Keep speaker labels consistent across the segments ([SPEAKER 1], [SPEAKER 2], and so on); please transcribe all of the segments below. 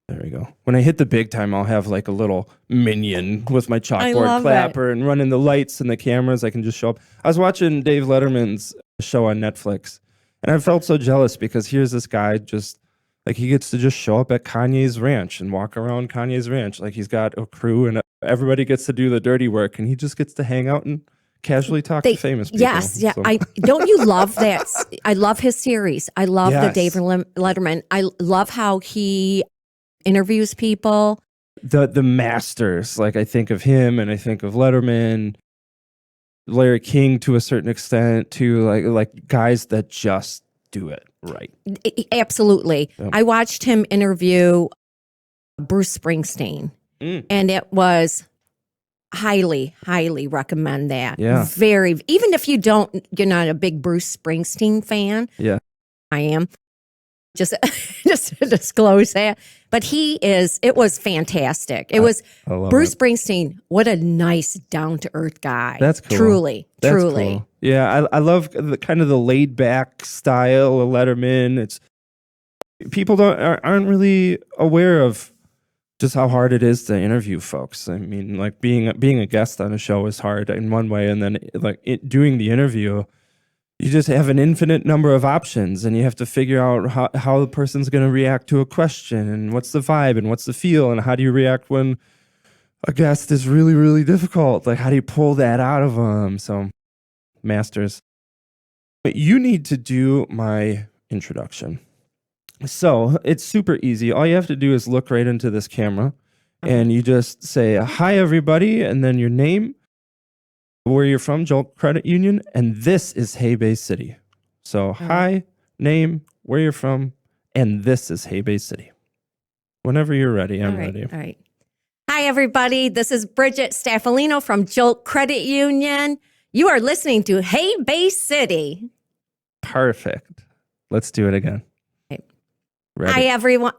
[SPEAKER 1] There we go. When I hit the big time, I'll have like a little minion with my chalkboard clapper and running the lights and the cameras. I can just show up. I was watching Dave Letterman's show on Netflix, and I felt so jealous because here's this guy just like he gets to just show up at Kanye's ranch and walk around Kanye's ranch. Like he's got a crew and everybody gets to do the dirty work, and he just gets to hang out and casually talk to famous people.
[SPEAKER 2] Yes, yeah. So. Don't you love that? I love his series. I love the Dave Letterman. I love how he interviews people.
[SPEAKER 1] The masters, like I think of him and I think of Letterman, Larry King to a certain extent, to like guys that just do it right.
[SPEAKER 2] Absolutely. Yep. I watched him interview Bruce Springsteen, and it was highly recommend that.
[SPEAKER 1] Yeah.
[SPEAKER 2] Even if you're not a big Bruce Springsteen fan.
[SPEAKER 1] Yeah.
[SPEAKER 2] I am. Just to disclose that. But it was fantastic. It was Bruce Springsteen. What a nice, down-to-earth guy.
[SPEAKER 1] That's cool.
[SPEAKER 2] Truly.
[SPEAKER 1] Cool. Yeah, I love the kind of the laid-back style of Letterman. It's people aren't really aware of just how hard it is to interview folks. I mean, like being a guest on a show is hard in one way, and then doing the interview, you just have an infinite number of options, and you have to figure out how the person's going to react to a question, and what's the vibe, and what's the feel, and how do you react when a guest is really, really difficult? Like, how do you pull that out of them? So, masters. But you need to do my introduction. So, it's super easy. All you have to do is look right into this camera, and you just say, "Hi, everybody," and then your name, where you're from, Jolt Credit Union, and this is Hay Bay City. So, hi, name, where you're from, and this is Hay Bay City. Whenever you're ready, I'm ready.
[SPEAKER 2] All right. Hi, everybody. This is Bridget Staffileno from Jolt Credit Union. You are listening to Hay Bay City.
[SPEAKER 1] Perfect. Let's do it again.
[SPEAKER 2] Okay.
[SPEAKER 1] Ready.
[SPEAKER 2] Hi, everyone.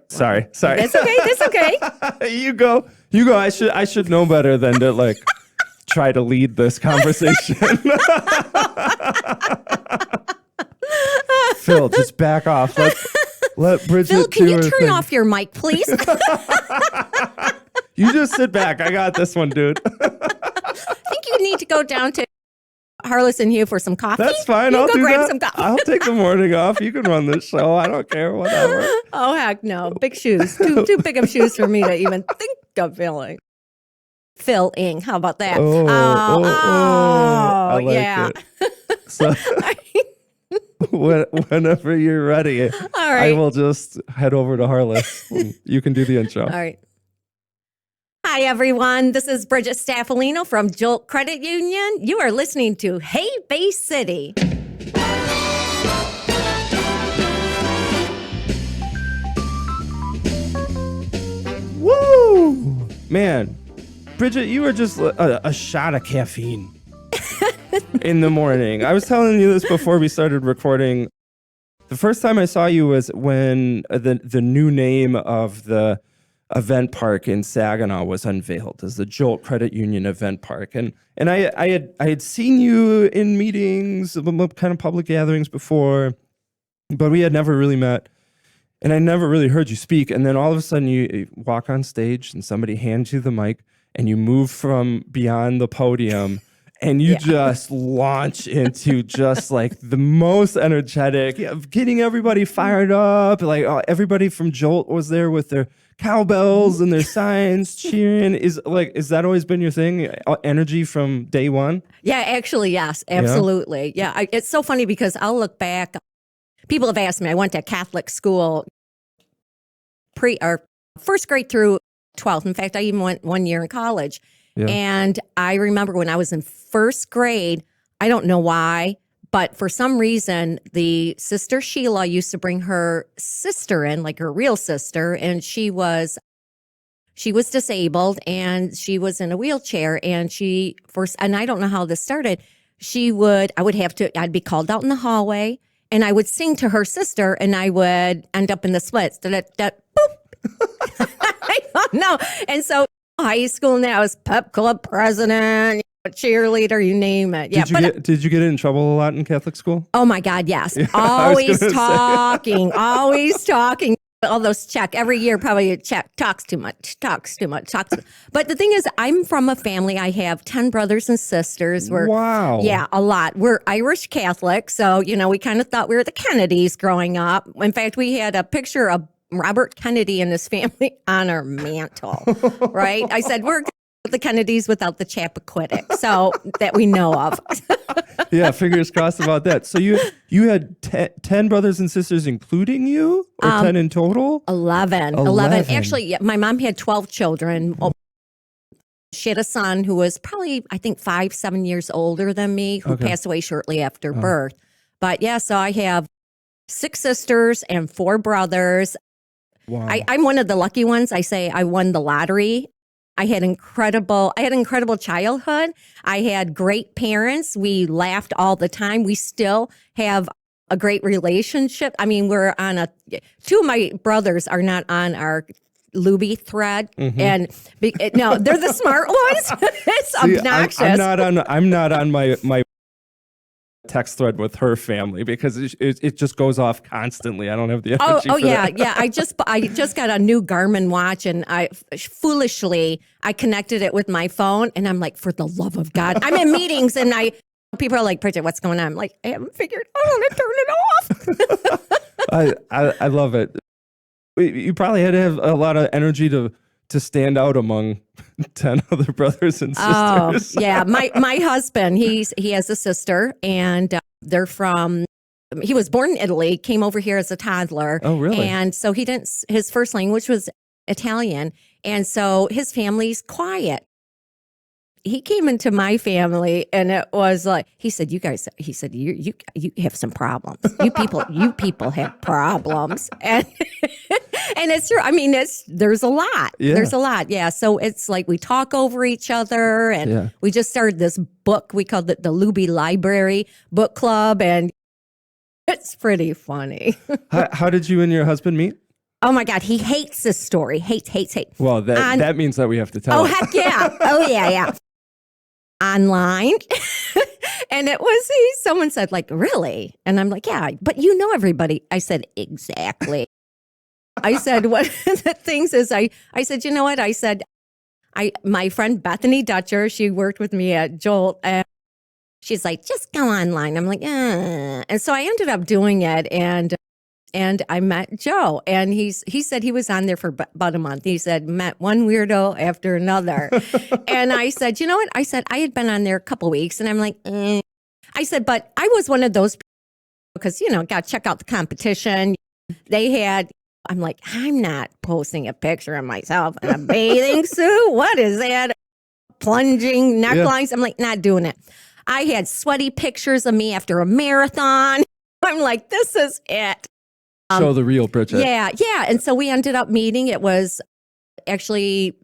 [SPEAKER 1] Sorry.
[SPEAKER 2] That's okay.
[SPEAKER 1] You go. I should know better than to try to lead this conversation. Phil, just back off. Let Bridget
[SPEAKER 2] Phil, can you
[SPEAKER 1] turn
[SPEAKER 2] thing. Off your mic, please?
[SPEAKER 1] You just sit back. I got this one, dude.
[SPEAKER 2] I think you need to go down to Harless and Hugh for some coffee.
[SPEAKER 1] That's fine.
[SPEAKER 2] I'll
[SPEAKER 1] do
[SPEAKER 2] grab
[SPEAKER 1] that.
[SPEAKER 2] some coffee.
[SPEAKER 1] I'll take the morning off. You can run this show. I don't care. Whatever.
[SPEAKER 2] Oh, heck no. Big shoes. Too big of shoes for me to even think of filling. Filling. How about that?
[SPEAKER 1] I like it. So, whenever you're ready,
[SPEAKER 2] all right.
[SPEAKER 1] I will just head over to Harless. You can do the intro.
[SPEAKER 2] All right. Hi, everyone. This is Bridget Staffileno from Jolt Credit Union. You are listening to Hay Bay City.
[SPEAKER 1] Woo! Man, Bridget, you were just a shot of caffeine in the morning. I was telling you this before we started recording. The first time I saw you was when the new name of the event park in Saginaw was unveiled as the Jolt Credit Union Event Park. And I had seen you in meetings, kind of public gatherings before, but we had never really met. And I never really heard you speak. And then all of a sudden you walk on stage and somebody hands you the mic and you move from beyond the podium and you just launch into just like the most energetic, getting everybody fired up. Like everybody from Jolt was there with their cowbells and their signs cheering. Is that always been your thing? Energy from day one?
[SPEAKER 2] Yeah, actually, yes, absolutely. Yeah, it's so funny because I'll look back. People have asked me. I went to Catholic school, first grade through 12th. In fact, I even went 1 year in college. Yeah. And I remember when I was in first grade, I don't know why, but for some reason, the sister Sheila used to bring her sister in, like her real sister, and she was disabled and she was in a wheelchair. And and I don't know how this started. I'd be called out in the hallway and I would sing to her sister and I would end up in the splits. Boop. I don't know. And so high school now, I was pep club president, cheerleader, you name it. Yeah.
[SPEAKER 1] Did you get in trouble a lot in Catholic school?
[SPEAKER 2] Oh my God, yes. Yeah, always talking. all those every year, probably a check, talks too much. But the thing is, I'm from a family, I have 10 brothers and sisters.
[SPEAKER 1] Wow.
[SPEAKER 2] Yeah, a lot. We're Irish Catholic. So, we kind of thought we were the Kennedys growing up. In fact, we had a picture of Robert Kennedy and his family on our mantle, right? I said, we're the Kennedys without the Chappaquiddick, so that we know of.
[SPEAKER 1] Yeah, fingers crossed about that. So you had 10 brothers and sisters, including you, or 10 in total?
[SPEAKER 2] 11. Actually, yeah, my mom had 12 children. She had a son who was probably, I think, 5-7 years older than me, who passed away shortly after birth. But yeah, so I have 6 sisters and 4 brothers.
[SPEAKER 1] Wow.
[SPEAKER 2] I'm one of the lucky ones. I say I won the lottery. I had incredible childhood. I had great parents. We laughed all the time. We still have a great relationship. I mean, 2 of my brothers are not on our Luby thread, and no, they're the smart ones. It's obnoxious.
[SPEAKER 1] I'm not on my text thread with her family because it just goes off constantly. I don't have the energy for that.
[SPEAKER 2] Yeah. I just got a new Garmin watch, and I foolishly connected it with my phone, and I'm like, for the love of God, I'm in meetings, and people are like, Bridget, what's going on? I'm like, I haven't figured. I want to turn it off.
[SPEAKER 1] I love it. You probably had to have a lot of energy to stand out among 10 other brothers and sisters.
[SPEAKER 2] Oh, yeah. My husband, he has a sister, and he was born in Italy, came over here as a toddler.
[SPEAKER 1] Oh, really?
[SPEAKER 2] And so his first language was Italian. And so his family's quiet. He came into my family, and it was like, he said, you have some problems. You people have problems. And it's true. I mean, there's a lot.
[SPEAKER 1] Yeah.
[SPEAKER 2] There's a lot. Yeah. So it's like we talk over each other, and we just started this book. We called it the Luby Library Book Club, and it's pretty funny.
[SPEAKER 1] How did you and your husband meet?
[SPEAKER 2] Oh my God, he hates this story. Hates.
[SPEAKER 1] Well, that means that we have to tell him.
[SPEAKER 2] Heck yeah. Oh yeah. Online. And it was, someone said, like, really? And I'm like, yeah, but you know everybody. I said, exactly. I said, one of the things is I said, you know what? I said, my friend Bethany Dutcher, she worked with me at Jolt, and she's like, just go online. I'm like, And so I ended up doing it, and I met Joe, and he said he was on there for about a month. He said, met one weirdo after another. And I said, you know what? I said, I had been on there a couple weeks, and I'm like, I said, but I was one of those people because, got to check out the competition. I'm like, I'm not posting a picture of myself in a bathing suit. What is that? Plunging necklines. Yeah. I'm like, not doing it. I had sweaty pictures of me after a marathon. I'm like, this is it.
[SPEAKER 1] Show the real Bridget.
[SPEAKER 2] Yeah. And so we ended up meeting. It was actually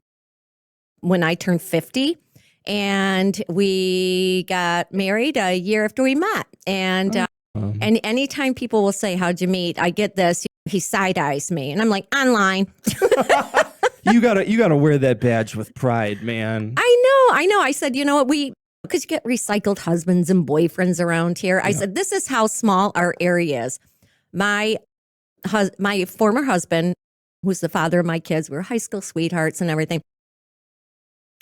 [SPEAKER 2] when I turned 50, and we got married a year after we met. And and anytime people will say, how'd you meet? I get this, he side eyes me, and I'm like, online.
[SPEAKER 1] You gotta wear that badge with pride, man.
[SPEAKER 2] I know. I said, you know what, because you get recycled husbands and boyfriends around here. I said, this is how small our area is. My former husband, who's the father of my kids, we were high school sweethearts and everything.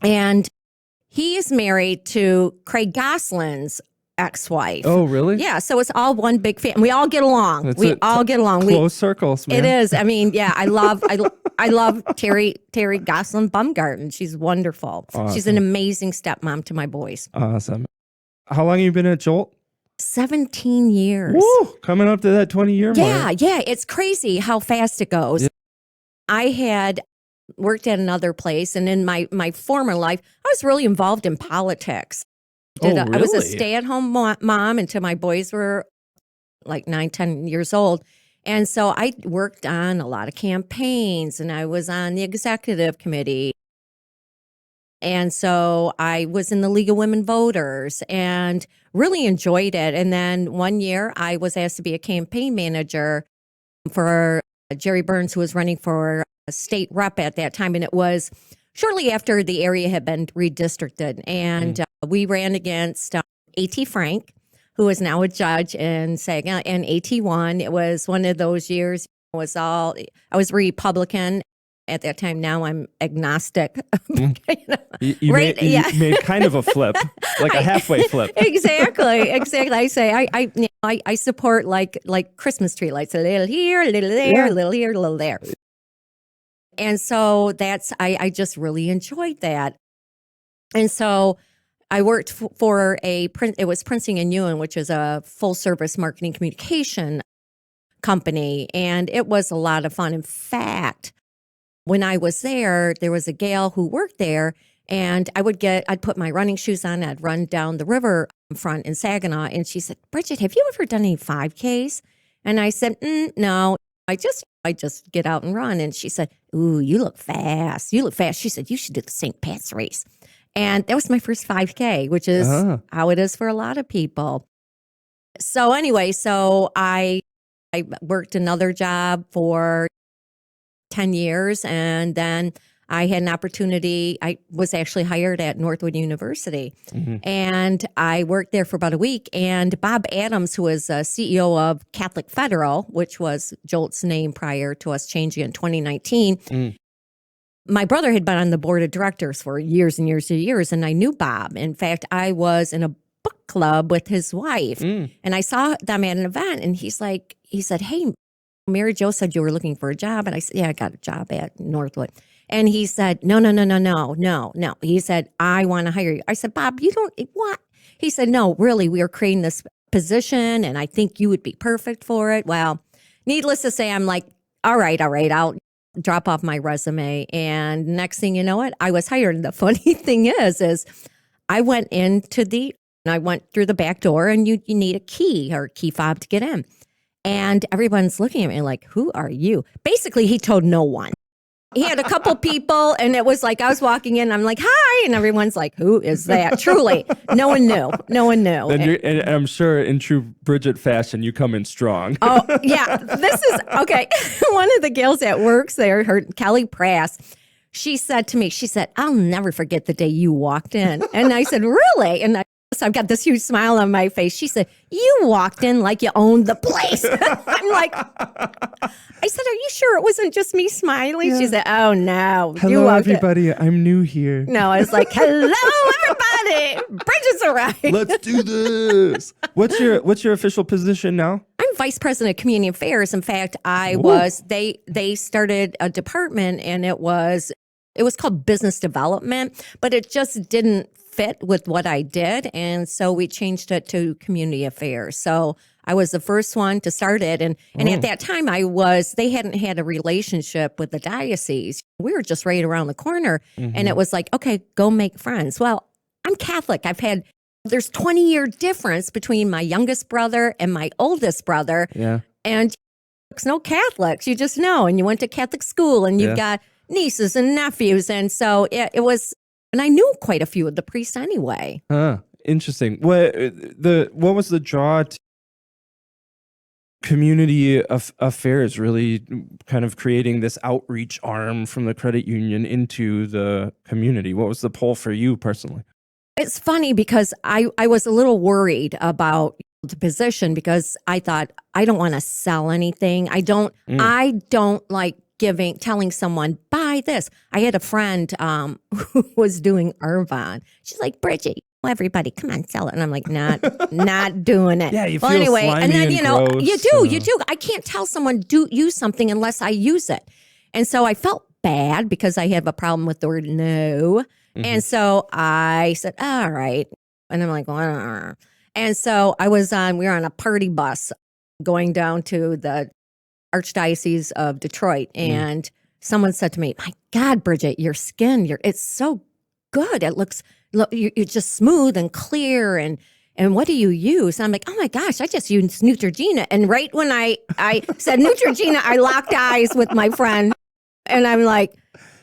[SPEAKER 2] And he is married to Craig Gosling's ex-wife.
[SPEAKER 1] Oh, really?
[SPEAKER 2] Yeah. So it's all one big family. We all get along.
[SPEAKER 1] Close circles, man.
[SPEAKER 2] It is. I mean, yeah, I love Terry Gosling Bumgarten. She's wonderful. Awesome. She's an amazing stepmom to my boys.
[SPEAKER 1] Awesome. How long have you been at Jolt?
[SPEAKER 2] 17 years.
[SPEAKER 1] Woo, coming up to that 20-year mark.
[SPEAKER 2] Yeah. It's crazy how fast it goes. Yeah. I had worked at another place, and in my former life, I was really involved in politics.
[SPEAKER 1] Really?
[SPEAKER 2] I was a stay-at-home mom until my boys were like 9-10 years old. And so I worked on a lot of campaigns, and I was on the executive committee. And so I was in the League of Women Voters and really enjoyed it. And then one year I was asked to be a campaign manager for Jerry Burns, who was running for a state rep at that time. And it was shortly after the area had been redistricted. And we ran against A.T. Frank, who is now a judge in Saginaw, and A.T. won. It was one of those years I was Republican at that time. Now I'm agnostic. You know?
[SPEAKER 1] You made kind of a flip, like a halfway flip.
[SPEAKER 2] Exactly. I say I support like Christmas tree lights, a little here, a little there, a little here, a little there. And so I just really enjoyed that. And so I worked for it was Princeton and Ewan, which is a full service marketing communication company. And it was a lot of fun. In fact, when I was there was a gal who worked there, and I'd put my running shoes on, I'd run down the river front in Saginaw, and she said, Bridget, have you ever done any 5Ks? And I said, no, I just get out and run. And she said, ooh, you look fast. She said, you should do the St. Pat's race. And that was my first 5K, which is how it is for a lot of people. So anyway, I worked another job for 10 years, and then I had an opportunity. I was actually hired at Northwood University, and I worked there for about a week. And Bob Adams, who was CEO of Catholic Federal, which was Jolt's name prior to us changing in 2019, my brother had been on the board of directors for years and years and years, and I knew Bob. In fact, I was in a book club with his wife, and I saw them at an event, and he said, hey, Mary Jo said you were looking for a job. And I said, yeah, I got a job at Northwood. And he said, no. He said, I want to hire you. I said, Bob, you don't, what? He said, no, really, we are creating this position, and I think you would be perfect for it. Well, needless to say, I'm like, all right, I'll drop off my resume. And next thing you know it, I was hired. And the funny thing is I went through the back door, and you need a key or a key fob to get in. And everyone's looking at me like, who are you? Basically, he told no one. He had a couple people, and it was like I was walking in, I'm like, hi. And everyone's like, who is that? Truly, no one knew.
[SPEAKER 1] And I'm sure in true Bridget fashion, you come in strong.
[SPEAKER 2] Oh, yeah. This is, okay. One of the gals that works there, Kelly Prass, she said to me, I'll never forget the day you walked in. And I said, really? And so I've got this huge smile on my face. She said, you walked in like you owned the place. I'm like, I said, are you sure it wasn't just me smiling? Yeah. She said, oh, no.
[SPEAKER 1] Hello, everybody. I'm new here.
[SPEAKER 2] No, I was like, hello, everybody. Bridget's arrived.
[SPEAKER 1] Let's do this. What's your official position now?
[SPEAKER 2] I'm vice president of community affairs. In fact, they started a department, and it was called business development, but it just didn't fit with what I did. And so we changed it to community affairs. So I was the first one to start it. And at that time they hadn't had a relationship with the diocese. We were just right around the corner. And it was like, okay, go make friends. Well, I'm Catholic. There's 20-year difference between my youngest brother and my oldest brother.
[SPEAKER 1] Yeah.
[SPEAKER 2] And there's no Catholics. You just know. And you went to Catholic school, and you've got nieces and nephews. And so it was, and I knew quite a few of the priests anyway.
[SPEAKER 1] Interesting. What was the draw to community affairs, really kind of creating this outreach arm from the credit union into the community? What was the pull for you personally?
[SPEAKER 2] It's funny because I was a little worried about the position, because I thought, I don't want to sell anything. I don't like telling someone, buy this. I had a friend who was doing Arbonne. She's like, Bridget, everybody, come on, sell it. And I'm like, not doing it.
[SPEAKER 1] Yeah, you feel slimy
[SPEAKER 2] and then,
[SPEAKER 1] gross,
[SPEAKER 2] you do. I can't tell someone use something unless I use it. And so I felt bad because I have a problem with the word no. And so I said, all right. And I'm like, well, and so we were on a party bus going down to the Archdiocese of Detroit, and someone said to me, my God, Bridget, your skin, it's so good. It looks, you're just smooth and clear. And what do you use? And I'm like, oh my gosh, I just use Neutrogena. And right when I said Neutrogena, I locked eyes with my friend, and I'm like,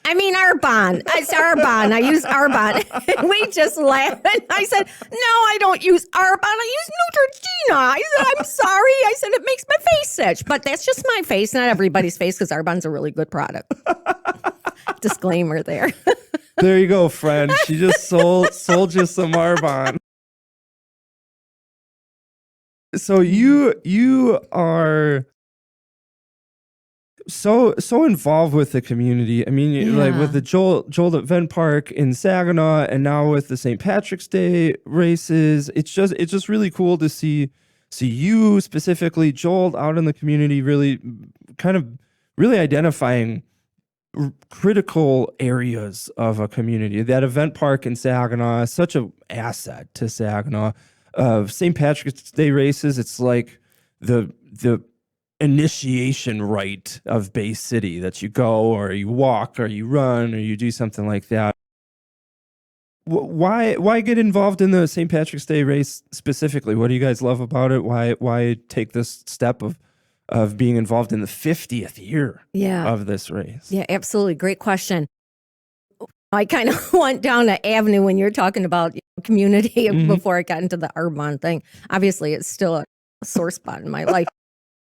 [SPEAKER 2] I mean, Arbonne. It's Arbonne. I use Arbonne. And we just laughed. And I said, no, I don't use Arbonne. I use Neutrogena. I said, I'm sorry. I said, it makes my face itch. But that's just my face, not everybody's face, because Arbonne's a really good product. Disclaimer there.
[SPEAKER 1] There you go, friend. She just sold you some Arbonne. So you are so involved with the community. I mean, like with the Joel Event Park in Saginaw, and now with the St. Patrick's Day races, it's just really cool to see you specifically, Joel, out in the community, really really identifying critical areas of a community. That event park in Saginaw is such an asset to Saginaw. St. Patrick's Day races, it's like the initiation rite of Bay City, that you go or you walk or you run or you do something like that. Why get involved in the St. Patrick's Day race specifically? What do you guys love about it? Why take this step of being involved in the 50th year of this race?
[SPEAKER 2] Yeah, absolutely. Great question. I kind of went down an avenue when you're talking about community before I got into the Arbonne thing. Obviously, it's still a sore spot in my life.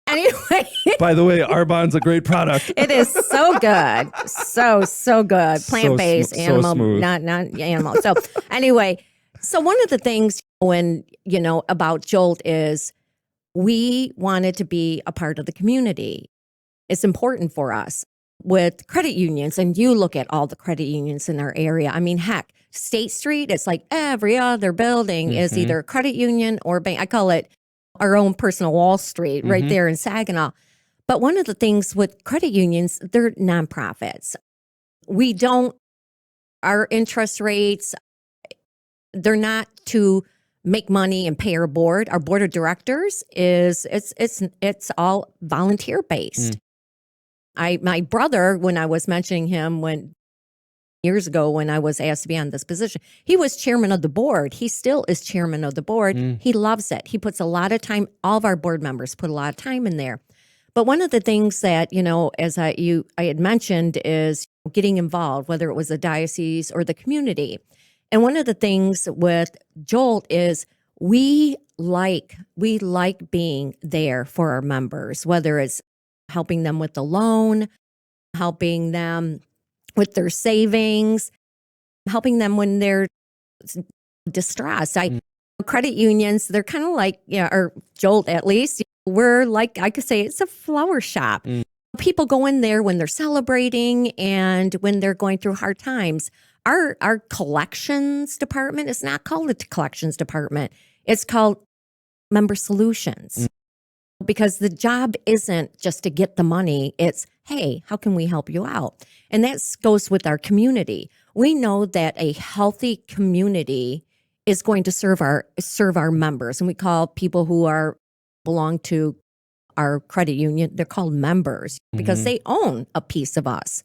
[SPEAKER 2] Anyway.
[SPEAKER 1] By the way, Arbonne's a great product.
[SPEAKER 2] It is so good. So good. Plant-based, animal, not animal. So anyway, so one of the things about Jolt is we wanted to be a part of the community. It's important for us with credit unions, and you look at all the credit unions in our area. I mean, heck, State Street, it's like every other building is either a credit union or bank. I call it our own personal Wall Street right there in Saginaw. But one of the things with credit unions, they're nonprofits. Our interest rates, they're not to make money and pay our board. Our board of directors it's all volunteer based. My brother, when I was mentioning him years ago when I was asked to be on this position, he was chairman of the board. He still is chairman of the board. He loves it. He puts a lot of time. All of our board members put a lot of time in there. But one of the things that, as I had mentioned, is getting involved, whether it was the diocese or the community. And one of the things with Jolt is we like being there for our members, whether it's helping them with the loan, helping them with their savings, helping them when they're distressed. Credit unions, they're kind of like, or Jolt at least, we're like, I could say it's a flower shop. People go in there when they're celebrating and when they're going through hard times. Our collections department is not called the collections department. It's called member solutions. Because the job isn't just to get the money. It's, hey, how can we help you out? And that goes with our community. We know that a healthy community is going to serve our members. And we call people who belong to our credit union, they're called members because they own a piece of us.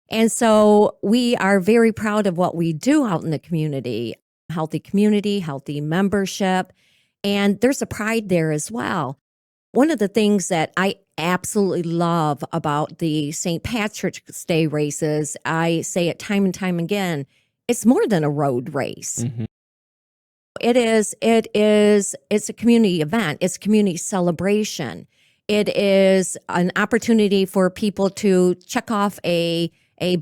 [SPEAKER 2] And so we are very proud of what we do out in the community, healthy membership. And there's a pride there as well. One of the things that I absolutely love about the St. Patrick's Day races, I say it time and time again, it's more than a road race. It's a community event. It's a community celebration. It is an opportunity for people to check off a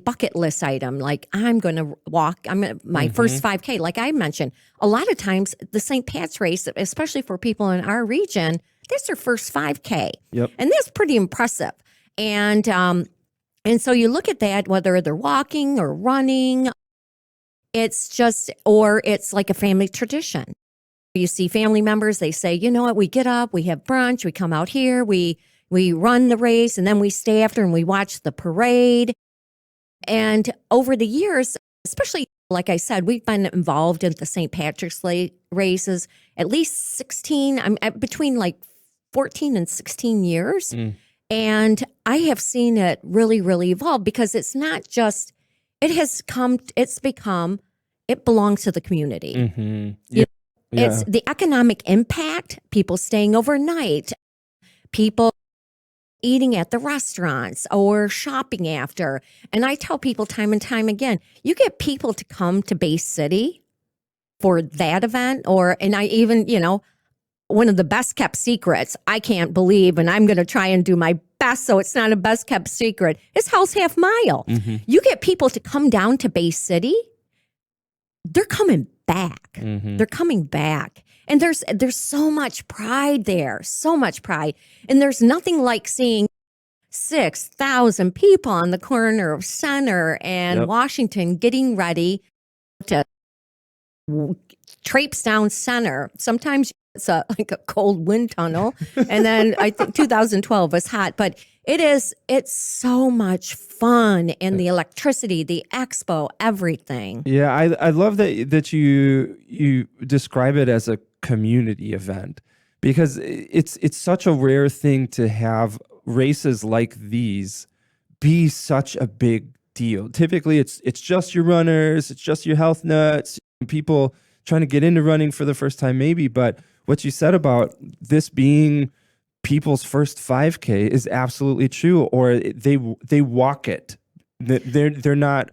[SPEAKER 2] bucket list item, like I'm going to walk, my first 5K, like I mentioned. A lot of times the St. Pat's race, especially for people in our region, that's their first 5K.
[SPEAKER 1] Yep.
[SPEAKER 2] And that's pretty impressive. And so you look at that, whether they're walking or running, it's like a family tradition. You see family members, they say, you know what, we get up, we have brunch, we come out here, we run the race, and then we stay after and we watch the parade. And over the years, especially, like I said, we've been involved in the St. Patrick's Day races at least 16, I'm between like 14 and 16 years. And I have seen it really, really evolve because it's not just, it belongs to the community. It's the economic impact, people staying overnight, people eating at the restaurants or shopping after. And I tell people time and time again, you get people to come to Bay City for that event, and I even, one of the best kept secrets, I can't believe, and I'm going to try and do my best so it's not a best kept secret, is Hell's Half Mile. You get people to come down to Bay City, they're coming back. They're coming back. And there's so much pride there, so much pride. And there's nothing like seeing 6,000 people on the corner of Center and Washington getting ready to traipse down Center. Sometimes it's like a cold wind tunnel. And then I think 2012 was hot, but it's so much fun, and the electricity, the expo, everything.
[SPEAKER 1] Yeah, I love that you describe it as a community event, because it's such a rare thing to have races like these be such a big deal. Typically it's just your runners, it's just your health nuts, people trying to get into running for the first time maybe, but what you said about this being people's first 5K is absolutely true. Or they walk it. They're not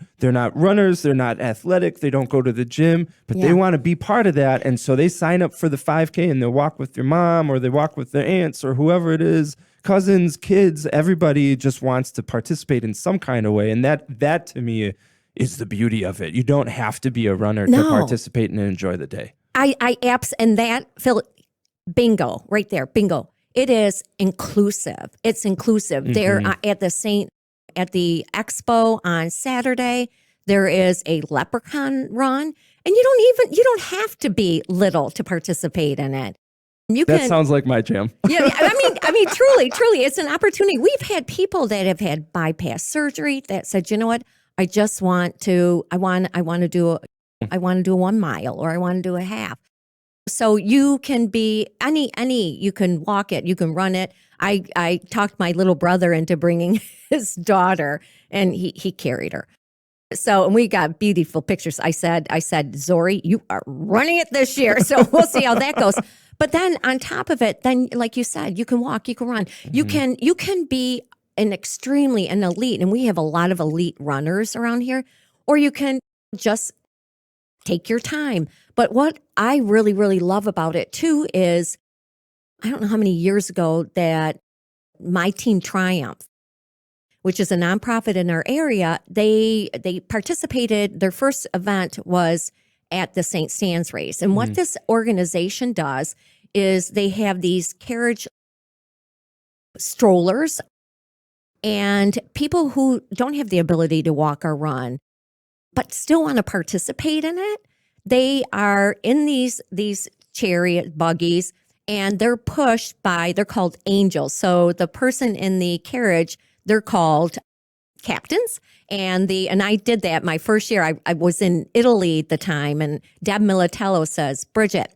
[SPEAKER 1] runners, they're not athletic, they don't go to the gym, but they want to be part of that, and so they sign up for the 5K and they'll walk with their mom, or they walk with their aunts, or whoever it is, cousins, kids. Everybody just wants to participate in some kind of way, and that to me is the beauty of it. You don't have to be a runner to participate and enjoy the day.
[SPEAKER 2] And that, Phil, bingo, right there, bingo. It is inclusive. It's inclusive. Mm-hmm. They're at the expo on Saturday, there is a leprechaun run, and you don't have to be little to participate in it.
[SPEAKER 1] That sounds like my jam.
[SPEAKER 2] Yeah, I mean, truly, it's an opportunity. We've had people that have had bypass surgery that said, you know what, I want to do a 1 mile, or I want to do a half. So you can be you can walk it, you can run it. I talked my little brother into bringing his daughter, and he carried her. So, and we got beautiful pictures. I said, Zori, you are running it this year. So we'll see how that goes. But then on top of it, then like you said, you can walk, you can run, you can be an elite, and we have a lot of elite runners around here, or you can just take your time. But what I really, really love about it too is, I don't know how many years ago that My Team Triumph, which is a nonprofit in our area, they participated. Their first event was at the St. Stan's race. And what this organization does is they have these carriage strollers, and people who don't have the ability to walk or run, but still want to participate in it, they are in these chariot buggies, and they're pushed by, they're called angels. So the person in the carriage, they're called captains. And I did that my first year. I was in Italy at the time, and Deb Militello says, Bridget,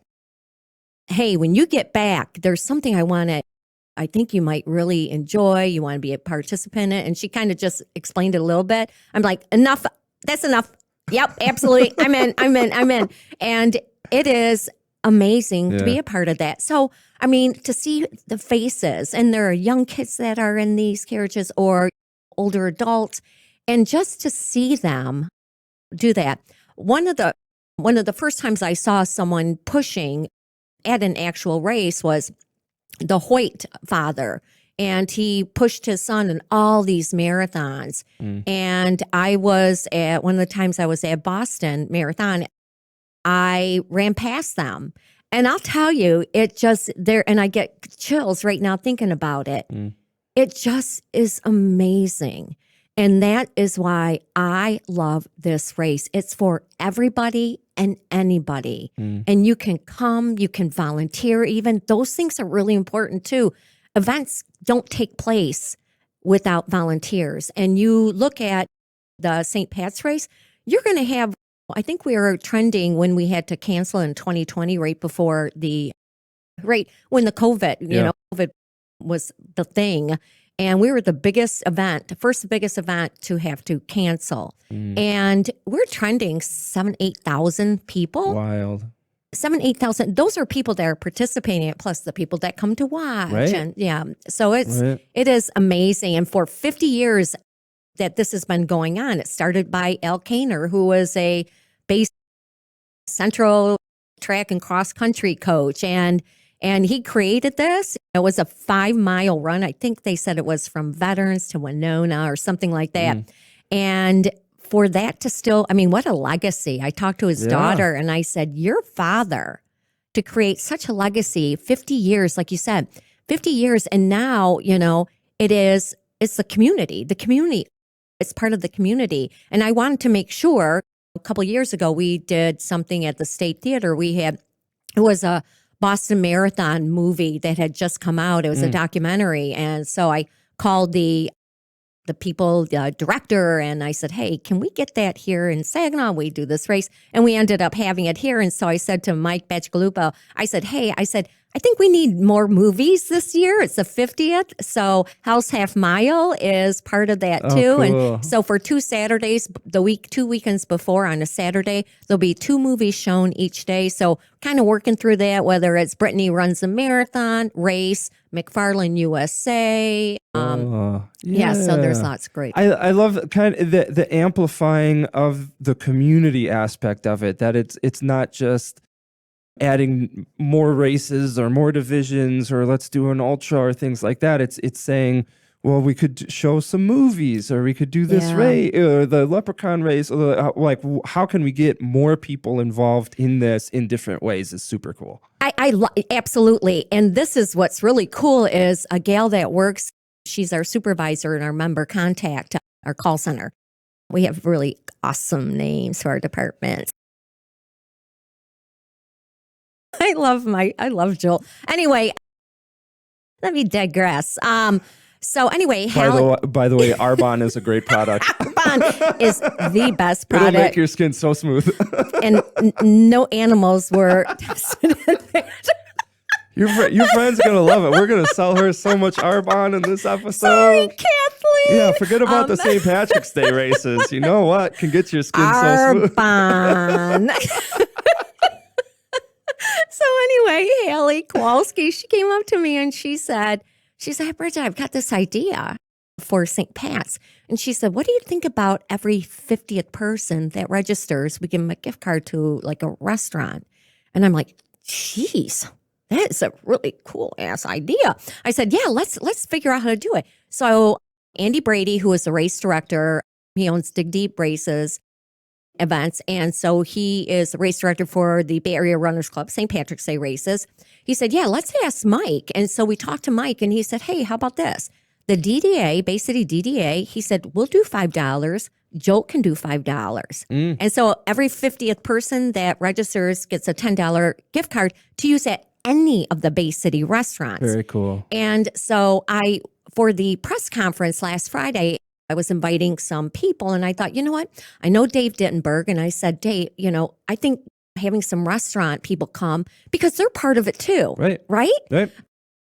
[SPEAKER 2] hey, when you get back, there's something I think you might really enjoy. You want to be a participant in it. And she kind of just explained it a little bit. I'm like, enough. That's enough. Yep, absolutely. I'm in. And it is amazing to be a part of that. So, I mean, to see the faces, and there are young kids that are in these carriages, or older adults, and just to see them do that. One of the first times I saw someone pushing at an actual race was the Hoyt father, and he pushed his son in all these marathons. And I was at one of the times I was at Boston Marathon, I ran past them. And I'll tell you, it just there, and I get chills right now thinking about it. It just is amazing. And that is why I love this race. It's for everybody and anybody. And you can come, you can volunteer even. Those things are really important too. Events don't take place without volunteers. And you look at the St. Pat's race, you're going to have, I think we were trending when we had to cancel in 2020, right before when the COVID, COVID was the thing. And we were the first biggest event to have to cancel. And we're trending 8,000 people.
[SPEAKER 1] Wild.
[SPEAKER 2] 8,000. Those are people that are participating in it, plus the people that come to watch.
[SPEAKER 1] Right.
[SPEAKER 2] And so it is amazing. And for 50 years that this has been going on, it started by Al Kaner, who was a base central track and cross country coach. And he created this. It was a 5-mile run. I think they said it was from Veterans to Winona or something like that. And for that to still, I mean, what a legacy. I talked to his daughter, and I said, your father, to create such a legacy, 50 years, like you said, 50 years. And now, it is it's the community. The community, it's part of the community. And I wanted to make sure, a couple of years ago, we did something at the State Theater. It was a Boston Marathon movie that had just come out. It was a documentary. And so I called the people, the director, and I said, hey, can we get that here in Saginaw? We do this race. And we ended up having it here. And so I said to Mike Bacigalupo, I said, I think we need more movies this year. It's the 50th. So House Half Mile is part of that too.
[SPEAKER 1] Cool.
[SPEAKER 2] And so for 2 Saturdays, 2 weekends before on a Saturday, there'll be 2 movies shown each day. So kind of working through that, whether it's Brittany Runs a Marathon, Race, McFarland USA. Yeah, so there's lots of great.
[SPEAKER 1] I love kind of the amplifying of the community aspect of it, that it's not just adding more races or more divisions or let's do an ultra or things like that. It's saying, well, we could show some movies, or we could do this race or the leprechaun race, or how can we get more people involved in this in different ways is super cool.
[SPEAKER 2] Absolutely. And this is what's really cool is a gal that works, she's our supervisor and our member contact, our call center. We have really awesome names for our department. I love Jill. Anyway, let me digress. So anyway,
[SPEAKER 1] by the way, Arbonne is a great product.
[SPEAKER 2] Arbonne is the best product.
[SPEAKER 1] It'll make your skin so smooth.
[SPEAKER 2] And no animals were tested in that.
[SPEAKER 1] Your friend's going to love it. We're going to sell her so much Arbonne in this episode.
[SPEAKER 2] Sorry, Kathleen.
[SPEAKER 1] Yeah, forget about the St. Patrick's Day races. You know what? Can get your skin so smooth.
[SPEAKER 2] Arbonne. So anyway, Haley Kowalski, she came up to me and she said, hey, Bridget, I've got this idea for St. Pat's. And she said, what do you think about every 50th person that registers, we give them a gift card to like a restaurant? And I'm like, geez, that is a really cool ass idea. I said, yeah, let's figure out how to do it. So Andy Brady, who is the race director, he owns Dig Deep Races events. And so he is the race director for the Bay Area Runners Club, St. Patrick's Day races. He said, yeah, let's ask Mike. And so we talked to Mike and he said, hey, how about this? The DDA, Bay City DDA, he said, we'll do $5. Jolt can do $5. And so every 50th person that registers gets a $10 gift card to use at any of the Bay City restaurants.
[SPEAKER 1] Very cool.
[SPEAKER 2] And so for the press conference last Friday, I was inviting some people and I thought, you know what? I know Dave Dittenberg. And I said, Dave, I think having some restaurant people come because they're part of it too. Right?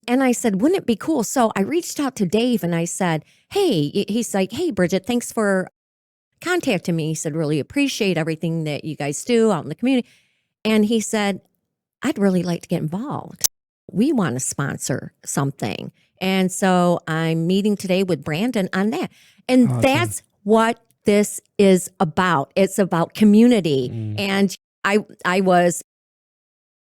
[SPEAKER 2] And I said, wouldn't it be cool? So I reached out to Dave and I said, hey, he's like, hey, Bridget, thanks for contacting me. He said, really appreciate everything that you guys do out in the community. And he said, I'd really like to get involved. We want to sponsor something. And so I'm meeting today with Brandon on that. And that's what this is about. It's about community. And I was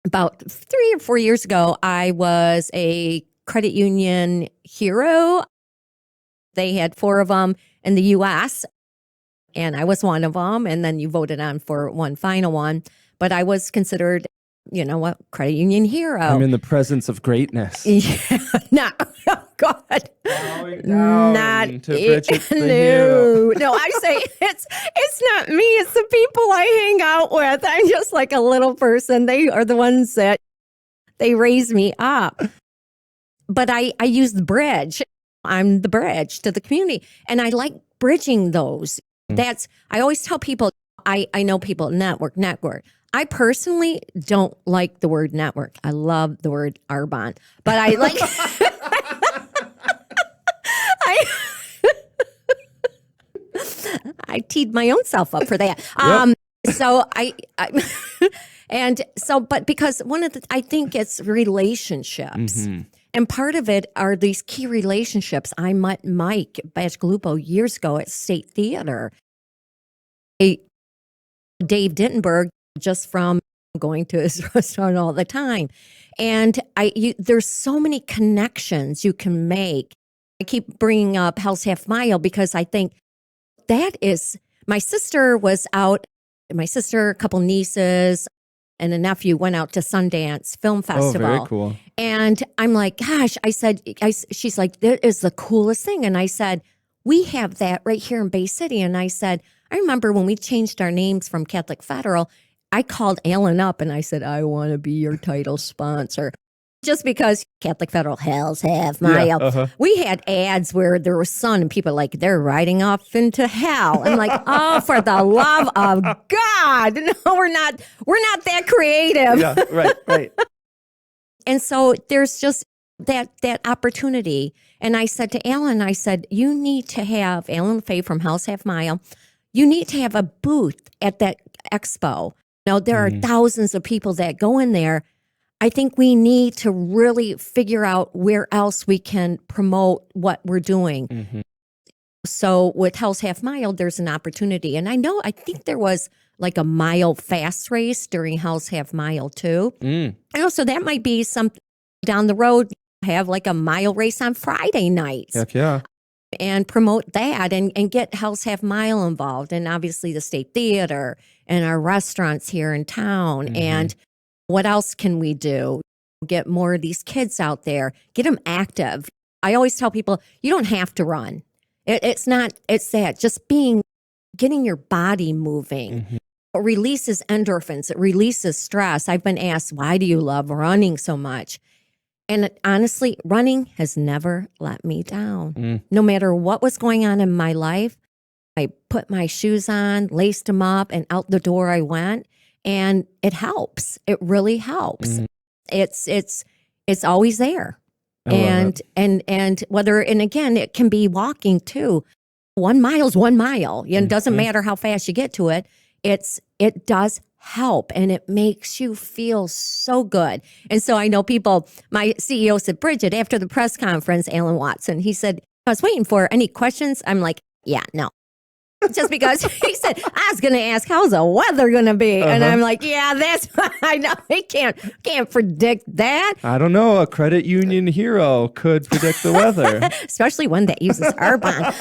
[SPEAKER 2] about 3 or 4 years ago, I was a credit union hero. They had 4 of them in the U.S., and I was one of them. And then you voted on for one final one. But I was considered, credit union hero.
[SPEAKER 1] I'm in the presence of greatness.
[SPEAKER 2] Yeah, no, oh God, not
[SPEAKER 1] to Bridget, the hero.
[SPEAKER 2] No, I say it's not me. It's the people I hang out with. I'm just like a little person. They are the ones that they raise me up. But I use the bridge. I'm the bridge to the community, and I like bridging those. I always tell people. I know people network. I personally don't like the word network. I love the word Arbonne, but I like. I teed my own self up for that. So but because I think it's relationships. And part of it are these key relationships. I met Mike Bacigalupo years ago at State Theater. Dave Dittenberg, just from going to his restaurant all the time. And there's so many connections you can make. I keep bringing up House Half Mile because I think that is, my sister was out, a couple nieces, and a nephew went out to Sundance Film Festival.
[SPEAKER 1] Oh, very cool.
[SPEAKER 2] And I'm like, gosh, she's like, that is the coolest thing. And I said, we have that right here in Bay City. And I said, I remember when we changed our names from Catholic Federal, I called Alan up and I said, I want to be your title sponsor. Just because Catholic Federal, Hell's Half Mile. We had ads where there was sun and people like, they're riding off into hell. I'm like, oh, for the love of God. No, we're not that creative.
[SPEAKER 1] Yeah, right.
[SPEAKER 2] And so there's just that opportunity. And I said to Alan, I said, you need to have, Alan Fay from Hell's Half Mile, you need to have a booth at that expo. Now, there are thousands of people that go in there. I think we need to really figure out where else we can promote what we're doing. So with Hell's Half Mile, there's an opportunity. And I think there was like a mile fast race during Hell's Half Mile too. So that might be some down the road, have like a mile race on Friday nights.
[SPEAKER 1] Heck yeah.
[SPEAKER 2] And promote that and get Hell's Half Mile involved. And obviously the State Theater and our restaurants here in town. And what else can we do? Get more of these kids out there, get them active. I always tell people, you don't have to run. It's that just getting your body moving. It releases endorphins. It releases stress. I've been asked, why do you love running so much? And honestly, running has never let me down. No matter what was going on in my life, I put my shoes on, laced them up, and out the door I went. And it helps. It really helps. It's always there. And whether, and again, it can be walking too. 1 mile's 1 mile. It doesn't matter how fast you get to it. It does help, and it makes you feel so good. And so I know people, my CEO said, Bridget, after the press conference, Alan Watson, he said, I was waiting for any questions. I'm like, yeah, no. Just because he said, I was going to ask, how's the weather going to be? And I'm like, yeah, that's I know. He can't predict that.
[SPEAKER 1] I don't know. A credit union hero could predict the weather.
[SPEAKER 2] Especially one that uses our bond. And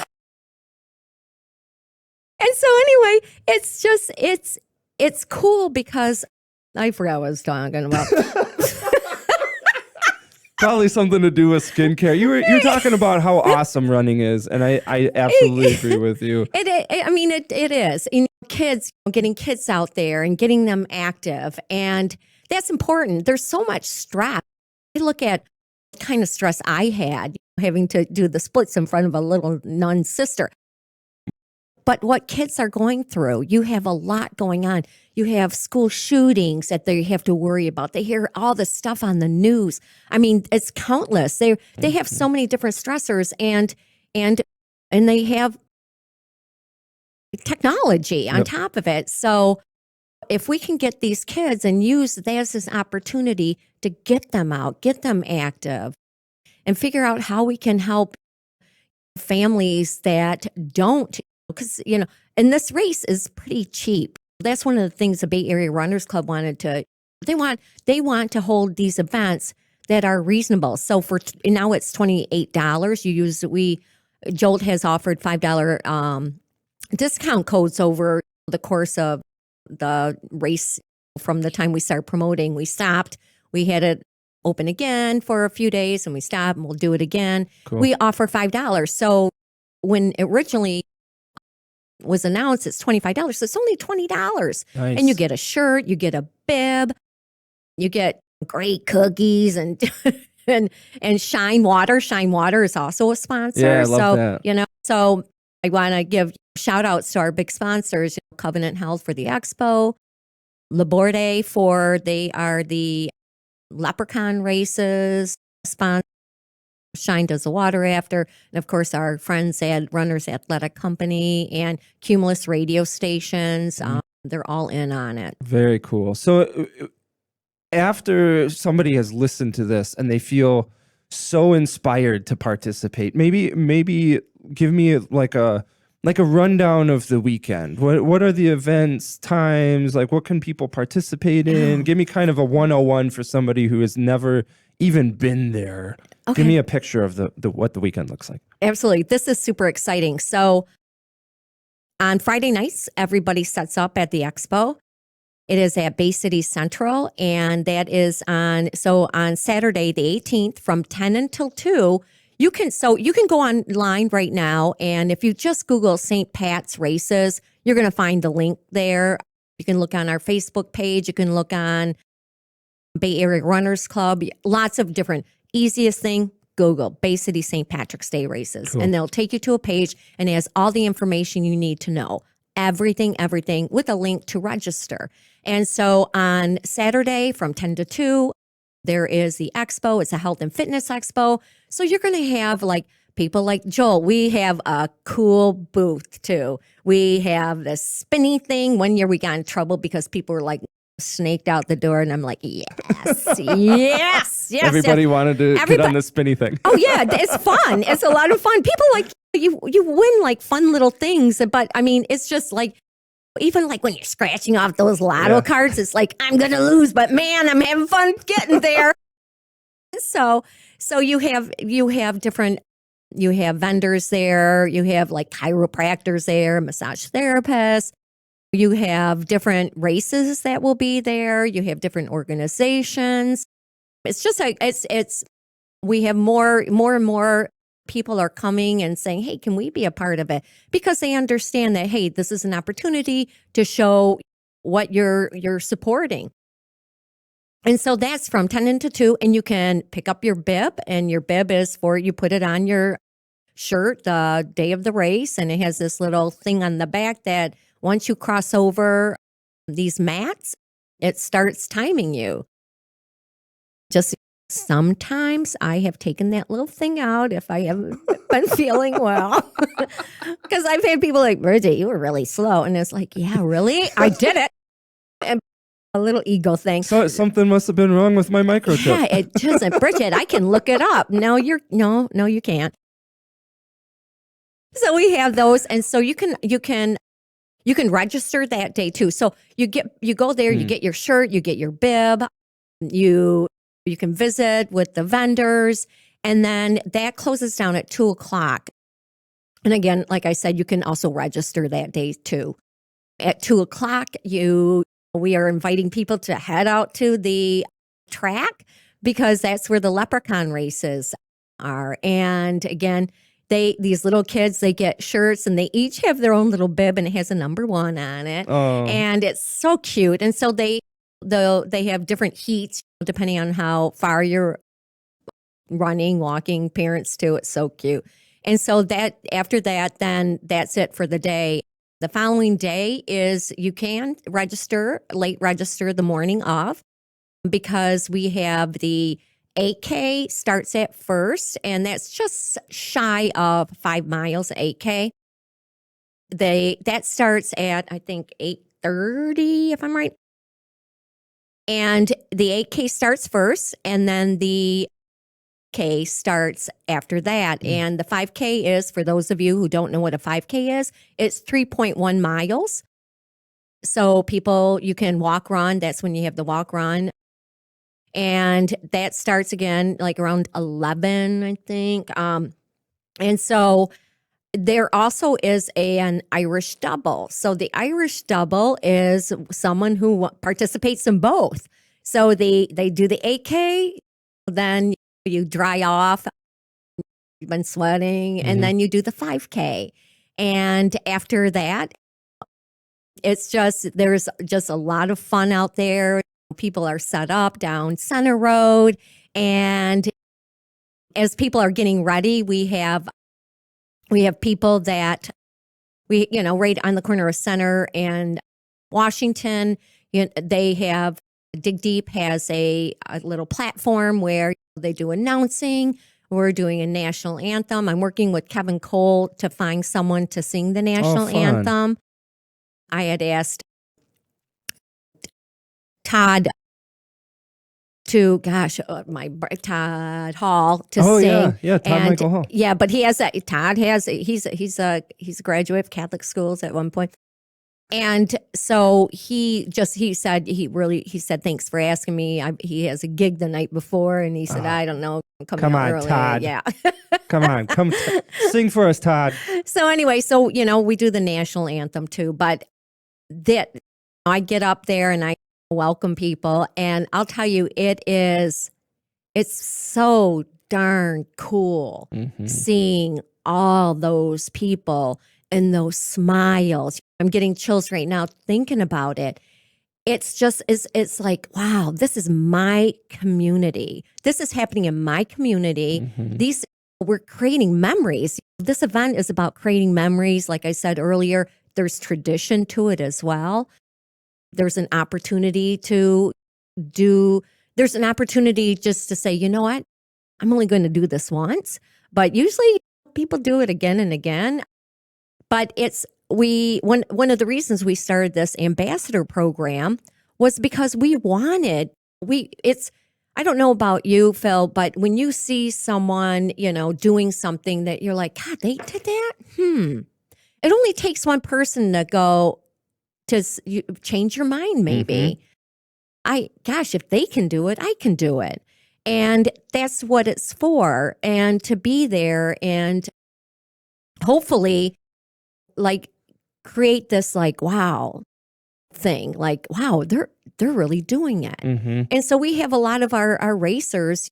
[SPEAKER 2] so anyway, it's just, it's cool because I forgot what I was talking about.
[SPEAKER 1] Probably something to do with skincare. You're talking about how awesome running is, and I absolutely agree with you.
[SPEAKER 2] It is. Kids, getting kids out there and getting them active, and that's important. There's so much stress. I look at the kind of stress I had having to do the splits in front of a little nun sister. But what kids are going through, you have a lot going on. You have school shootings that they have to worry about. They hear all the stuff on the news. I mean, it's countless. They have so many different stressors, and they have technology on top of it. So if we can get these kids and use that as an opportunity to get them out, get them active, and figure out how we can help families that don't, because, and this race is pretty cheap. That's one of the things the Bay Area Runners Club wanted to, they want to hold these events that are reasonable. So now it's $28. Jolt has offered $5 discount codes over the course of the race. From the time we started promoting, we stopped. We had it open again for a few days, and we stopped, and we'll do it again. Cool. We offer $5. So when originally was announced, it's $25. So it's only $20. Nice. And you get a shirt, you get a bib, you get great cookies and Shine Water. Shine Water is also a sponsor.
[SPEAKER 1] Yeah, I love that.
[SPEAKER 2] So I want to give shout outs to our big sponsors, Covenant Health for the Expo, Laborde they are the leprechaun races sponsor. Shine does the water after, and of course our friends at Runners Athletic Company and Cumulus radio stations. They're all in on it.
[SPEAKER 1] Very cool. So after somebody has listened to this and they feel so inspired to participate, maybe give me like a rundown of the weekend. What are the events, times? Like, what can people participate in? Give me kind of a 101 for somebody who has never even been there. Okay. Give me a picture of what the weekend looks like.
[SPEAKER 2] Absolutely. This is super exciting. So on Friday nights, everybody sets up at the expo. It is at Bay City Central, and that is on Saturday the 18th from 10 until 2. You can go online right now, and if you just Google St. Pat's races, you're going to find the link there. You can look on our Facebook page. You can look on Bay Area Runners Club. Lots of different. Easiest thing, Google Bay City St. Patrick's Day races,
[SPEAKER 1] Cool.
[SPEAKER 2] and they'll take you to a page and it has all the information you need to know. Everything with a link to register. And so on Saturday from 10 to 2, there is the expo. It's a health and fitness expo. So you're going to have like people like Joel. We have a cool booth too. We have the spinny thing. One year we got in trouble because people were like snaked out the door, and I'm like, yes.
[SPEAKER 1] Everybody wanted to get on the spinny thing.
[SPEAKER 2] Oh yeah, it's fun. It's a lot of fun. People like you win like fun little things, but I mean, it's just like, even like when you're scratching off those lotto cards, it's like, I'm going to lose, but man, I'm having fun getting there. So you have different, you have vendors there, you have like chiropractors there, massage therapists, you have different races that will be there, you have different organizations. It's just like, we have more and more people are coming and saying, hey, can we be a part of it? Because they understand that, hey, this is an opportunity to show what you're supporting. And so that's from 10 into 2, and you can pick up your bib, and your bib is for, you put it on your shirt the day of the race, and it has this little thing on the back that once you cross over these mats, it starts timing you. Just sometimes I have taken that little thing out if I haven't been feeling well. Because I've had people like, Bridget, you were really slow. And it's like, yeah, really? I did it. And a little ego thing.
[SPEAKER 1] So something must have been wrong with my microchip.
[SPEAKER 2] Yeah, it doesn't. Bridget, I can look it up. No, you can't. So we have those. And so you can register that day too. So you go there, you get your shirt, you get your bib, you can visit with the vendors, and then that closes down at 2:00. And again, like I said, you can also register that day too. At 2:00, we are inviting people to head out to the track because that's where the leprechaun races are. And again, these little kids, they get shirts and they each have their own little bib, and it has a number 1 on it.
[SPEAKER 1] Oh.
[SPEAKER 2] And it's so cute. And so they have different heats depending on how far you're running, walking, parents too. It's so cute. And so that after that, then that's it for the day. The following day is you can late register the morning of, because we have the 8K starts at first, and that's just shy of 5 miles, 8K. That starts at, I think, 8:30, if I'm right. And the 8K starts first, and then the K starts after that. And the 5K is, for those of you who don't know what a 5K is, it's 3.1 miles. So you can walk run. That's when you have the walk run. And that starts again like around 11, I think. And so there also is an Irish double. So the Irish double is someone who participates in both. So they do the 8K, then you dry off, you've been sweating, and then you do the 5K. And after that, there's just a lot of fun out there. People are set up down Center Road. And as people are getting ready, we have people that right on the corner of Center and Washington. They have Dig Deep has a little platform where they do announcing. We're doing a national anthem. I'm working with Kevin Cole to find someone to sing the national anthem. I had asked Todd Todd Hall to sing.
[SPEAKER 1] Yeah, Todd Michael Hall.
[SPEAKER 2] Yeah, but he's a graduate of Catholic schools at one point. And so he said, thanks for asking me. He has a gig the night before, and he said, I don't know.
[SPEAKER 1] Come on,
[SPEAKER 2] early.
[SPEAKER 1] Todd.
[SPEAKER 2] Yeah.
[SPEAKER 1] Come on. Sing for us, Todd.
[SPEAKER 2] So anyway, we do the national anthem too, but I get up there and I welcome people. And I'll tell you, it's so darn cool seeing all those people and those smiles. I'm getting chills right now thinking about it. It's just, it's like, wow, this is my community. This is happening in my community. We're creating memories. This event is about creating memories. Like I said earlier, there's tradition to it as well. There's an opportunity there's an opportunity just to say, you know what? I'm only going to do this once, but usually people do it again and again. But one of the reasons we started this ambassador program was because I don't know about you, Phil, but when you see someone, doing something that you're like, God, they did that? It only takes one person to go to change your mind, maybe. If they can do it, I can do it. And that's what it's for. And to be there and hopefully create this wow thing, wow, they're really doing it. And so we have a lot of our racers,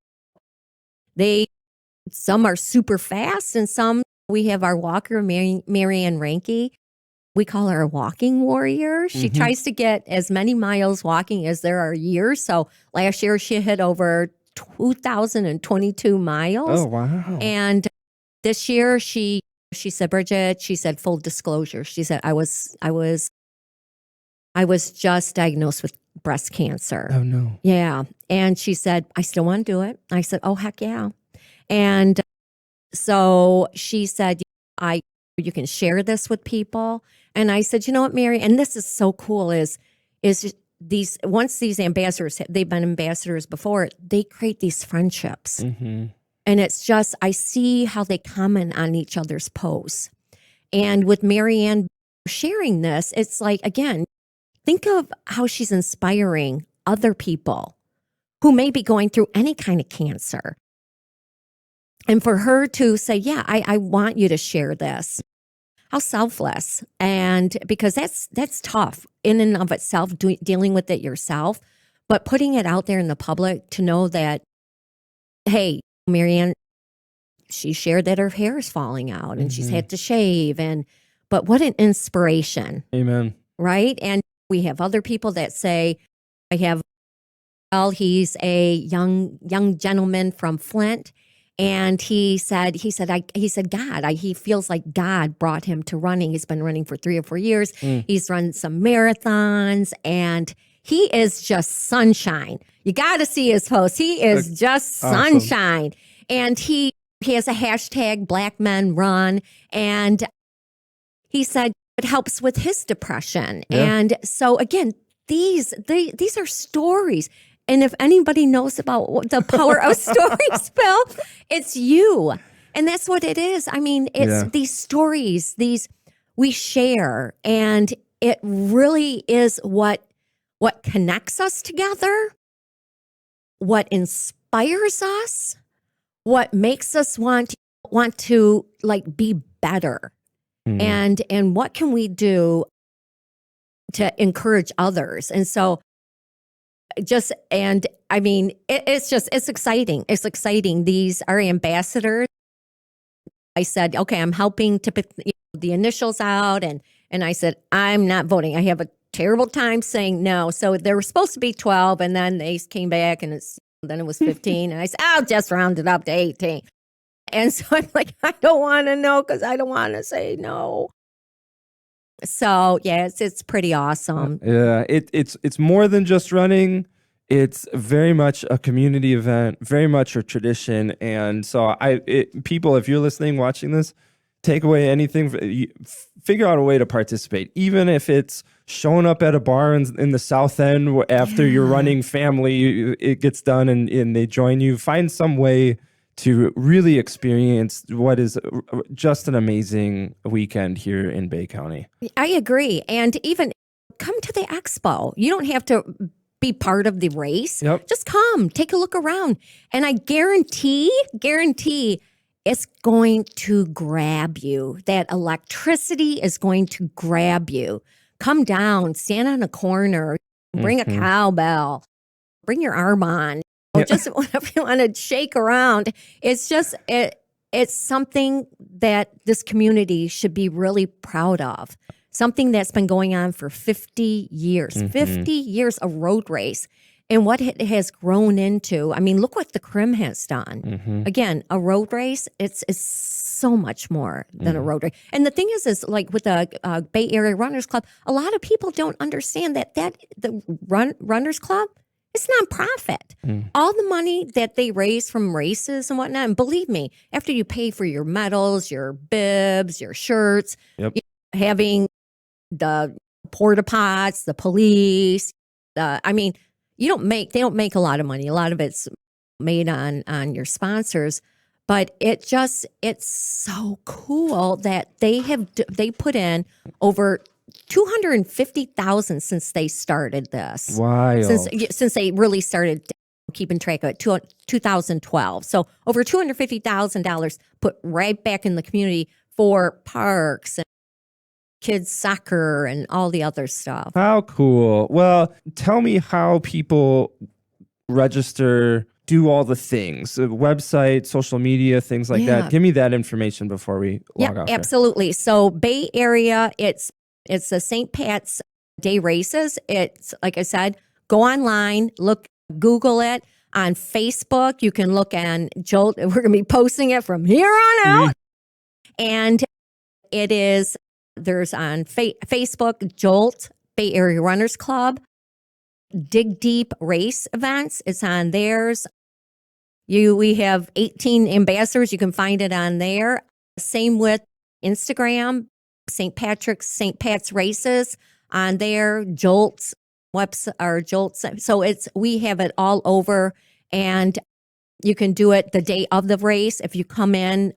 [SPEAKER 2] some are super fast and some, we have our walker, Marianne Ranke. We call her a walking warrior. She tries to get as many miles walking as there are years. So last year she hit over 2,022 miles.
[SPEAKER 1] Oh, wow.
[SPEAKER 2] And this year she said, Bridget, she said, full disclosure. She said, I was just diagnosed with breast cancer.
[SPEAKER 1] Oh, no.
[SPEAKER 2] Yeah. And she said, I still want to do it. I said, oh, heck yeah. And so she said, you can share this with people. And I said, you know what, Mary, and this is so cool is once these ambassadors, they've been ambassadors before, they create these friendships. And it's just, I see how they comment on each other's posts. And with Marianne sharing this, it's like, again, think of how she's inspiring other people who may be going through any kind of cancer. And for her to say, yeah, I want you to share this. How selfless. And because that's tough in and of itself, dealing with it yourself, but putting it out there in the public to know that, hey, Marianne, she shared that her hair is falling out and she's had to shave. But what an inspiration.
[SPEAKER 1] Amen.
[SPEAKER 2] Right? And we have other people that say, he's a young gentleman from Flint. And he said, God, he feels like God brought him to running. He's been running for 3 or 4 years. He's run some marathons and he is just sunshine. You got to see his posts. He is just sunshine. Awesome. And he has a hashtag Black Men Run. And he said it helps with his depression. Yeah. And so again, these are stories. And if anybody knows about the power of stories, Phil, it's you. And that's what it is. I mean, it's these stories, we share, and it really is what connects us together, what inspires us, what makes us want to be better. And what can we do to encourage others? And so it's exciting. It's exciting. These are ambassadors. I said, okay, I'm helping to put the initials out. And I said, I'm not voting. I have a terrible time saying no. So there were supposed to be 12 and then they came back and then it was 15. And I said, I'll just round it up to 18. And so I'm like, I don't want to know because I don't want to say no. So yeah, it's pretty awesome.
[SPEAKER 1] Yeah, it's more than just running. It's very much a community event, very much a tradition. And so people, if you're listening, watching this, take away anything, figure out a way to participate. Even if it's showing up at a bar in the South End after your running family, it gets done and they join you. Find some way to really experience what is just an amazing weekend here in Bay County.
[SPEAKER 2] I agree. And even come to the expo. You don't have to be part of the race.
[SPEAKER 1] Yep.
[SPEAKER 2] Just come, take a look around. And I guarantee it's going to grab you. That electricity is going to grab you come down, stand on a corner, bring a cowbell, bring your arm on, just whatever you want to shake around. It's just, it's something that this community should be really proud of. Something that's been going on for 50 years, 50 years, a road race. And what it has grown into, I mean, look what the Crim has done. Again, a road race, it's so much more than a road race. And the thing is like with the Bay Area Runners Club, a lot of people don't understand that the Runners Club, it's nonprofit. All the money that they raise from races and whatnot, and believe me, after you pay for your medals, your bibs, your shirts, having the porta pots, the police, I mean, they don't make a lot of money. A lot of it's made on your sponsors, but it's so cool that they put in over 250,000 since they started this.
[SPEAKER 1] Wild.
[SPEAKER 2] Since they really started keeping track of it, 2012. So over $250,000 put right back in the community for parks and kids soccer and all the other stuff.
[SPEAKER 1] How cool. Well, tell me how people register, do all the things, website, social media, things like that. Give me that information before we log off.
[SPEAKER 2] Absolutely. So Bay Area, it's the St. Pat's Day races. It's, like I said, go online, Google it. On Facebook, you can look on Jolt. We're going to be posting it from here on out. And there's on Facebook, Jolt, Bay Area Runners Club, Dig Deep Race Events. It's on theirs. We have 18 ambassadors. You can find it on there. Same with Instagram, St. Pat's Races on there, Jolt's website or Jolt's. So we have it all over, and you can do it the day of the race. If you come in,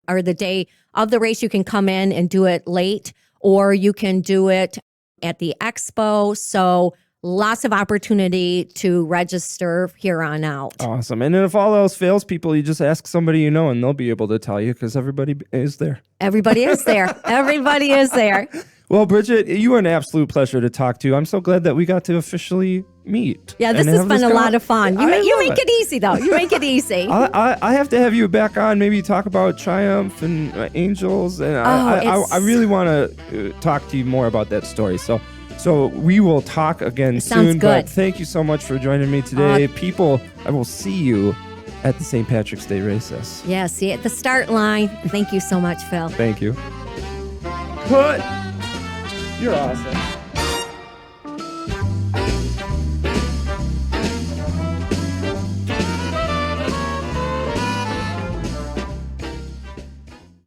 [SPEAKER 2] or the day of the race, you can come in and do it late, or you can do it at the expo. So lots of opportunity to register here on out.
[SPEAKER 1] Awesome. And then if all else fails, people, you just ask somebody you know, and they'll be able to tell you because everybody is there.
[SPEAKER 2] Everybody is there. Everybody is there.
[SPEAKER 1] Well, Bridget, you were an absolute pleasure to talk to. I'm so glad that we got to officially meet.
[SPEAKER 2] Yeah, this has been a lot of fun. You make it easy, though. You make it easy.
[SPEAKER 1] I have to have you back on, maybe talk about Triumph and Angels. And I really want to talk to you more about that story. So we will talk again soon.
[SPEAKER 2] Sounds good.
[SPEAKER 1] But thank you so much for joining me today. People, I will see you at the St. Patrick's Day races.
[SPEAKER 2] Yeah, see you at the start line. Thank you so much, Phil.
[SPEAKER 1] Thank you. You're awesome.